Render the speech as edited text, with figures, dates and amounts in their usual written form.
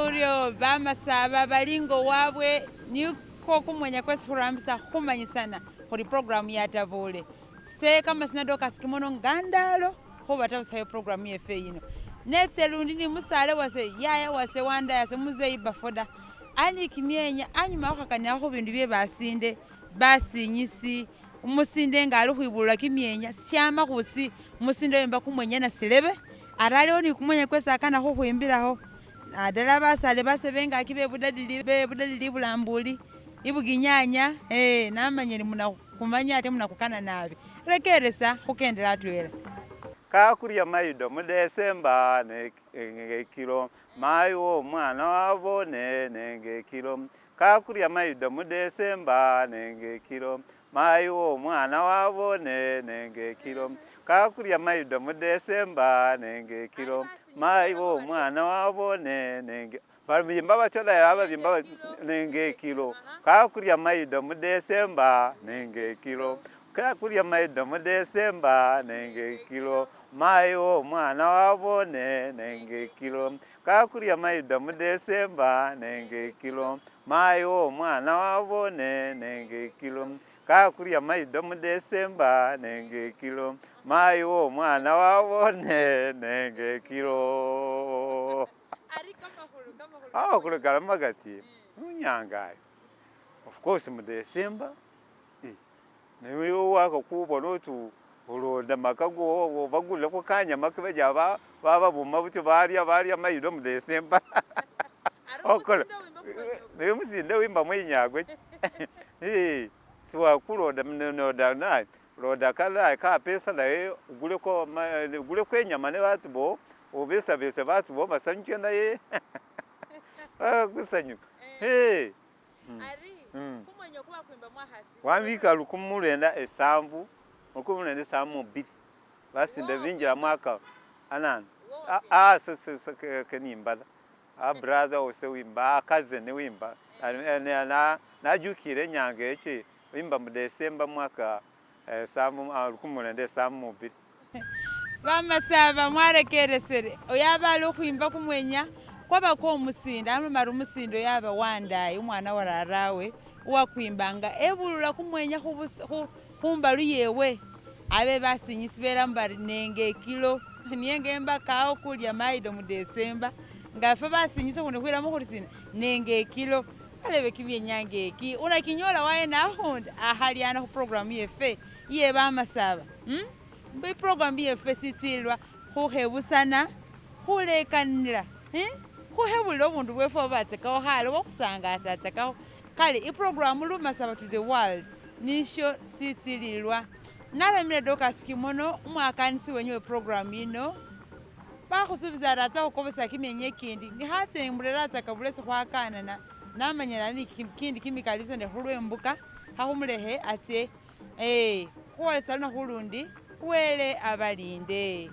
Urio bamasaba balingo wabwe niko kumwenya kwesi kurambisa khumanyisana khuri program ya tabule se kama sinadoka sikimono ngandalo khuba tabusayo program yefe yino nese lundi ni musale wase yaya wase wanda yase muzeyi bafoda ani kimyenya anyuma wakhakania khu bindu bye basinde basinyisi umusinde nga ali khwibulula kimyenya sichama khusi umusinde wemba kumwenya na silebe araliwo ni kumwenya kwesi akana khukhwimbilaho nadala basale basebenga kibe budalili bulambuli ibuginyanya namanyeni muna kumanya ate muna kukana nabi rekeresa khukendela atwela kakurya maido mu Desemba ne kilo mayo mwana wabo ne kilo kakurya maido mu Desemba ne kilo mayo mwana wabo ne kilo kakurya maido mu Desemba ne kilo mayo mwana wabo ne bimba bachola yaba bimba ne kilo kakurya maido mu Desemba ne kilo kakurya maido mu Desemba ne kilo mayo mwana wabo ne kilo kakurya maido mu Desemba ne kilo mayo mwana wabo ne kilo kakurya maido mu Desemba ne kilo mayo mwana wabo ne kilo aho kulekala magati munyangayo of course mu Desemba niwe wako kubona utu uronda makago bagule ko kanya makibeja baba buma buti bariya maido mu Desemba okolo niwe musinde wimba mwinyagwe tuwa kuroda no da roda kala ka pesa naye ugule ko enyama ne batu bo obesa batu bo basanjye naye gusanyu ari kumanya kuba kwimba mwahasi wamika lukumulenda esamvu okumulenda esamu bili basinde binjira mwaka anana kenimbala brother ose wimba cousin wimba na jukire nyange eche wimba mu Desemba mwaka samu lukumulenda esamu bili bamasaba mwarekeresere oyaba lukwimba kumwenya kwaba ko musinda amara umusindo yaba wandaye umwana wararawe wakwimbanga ebulula kumwenya khumbalu yewe abe basinyisibera mbari nenge kilo nienge mbakao kulya maido mu Desemba ngafe basinyise khune khwira mu khurisina nenge kilo alebe kibyenyange eki unakinyola waye na hunda ahaliana ku program yefe ye bamasaba mbe program yefe sitilwa khuhebusana khulekanira kuhebulira obundu bwefe obatsekaho hale wokusangasa atsekaho kale iprogramu lumasaba to the world nisho sitililwa nalemile Dorcas Kimono umwakanisi wenyu weprogramu ino bakhusubiza ratsa khukobesa kimyenye ekindi nihatsembulera atsakabulesi khwakanana namanyana ni kindi kimikalibisa nekhulwembuka hakhumulehe atse khuwalesa luna khulundi wele abalinde.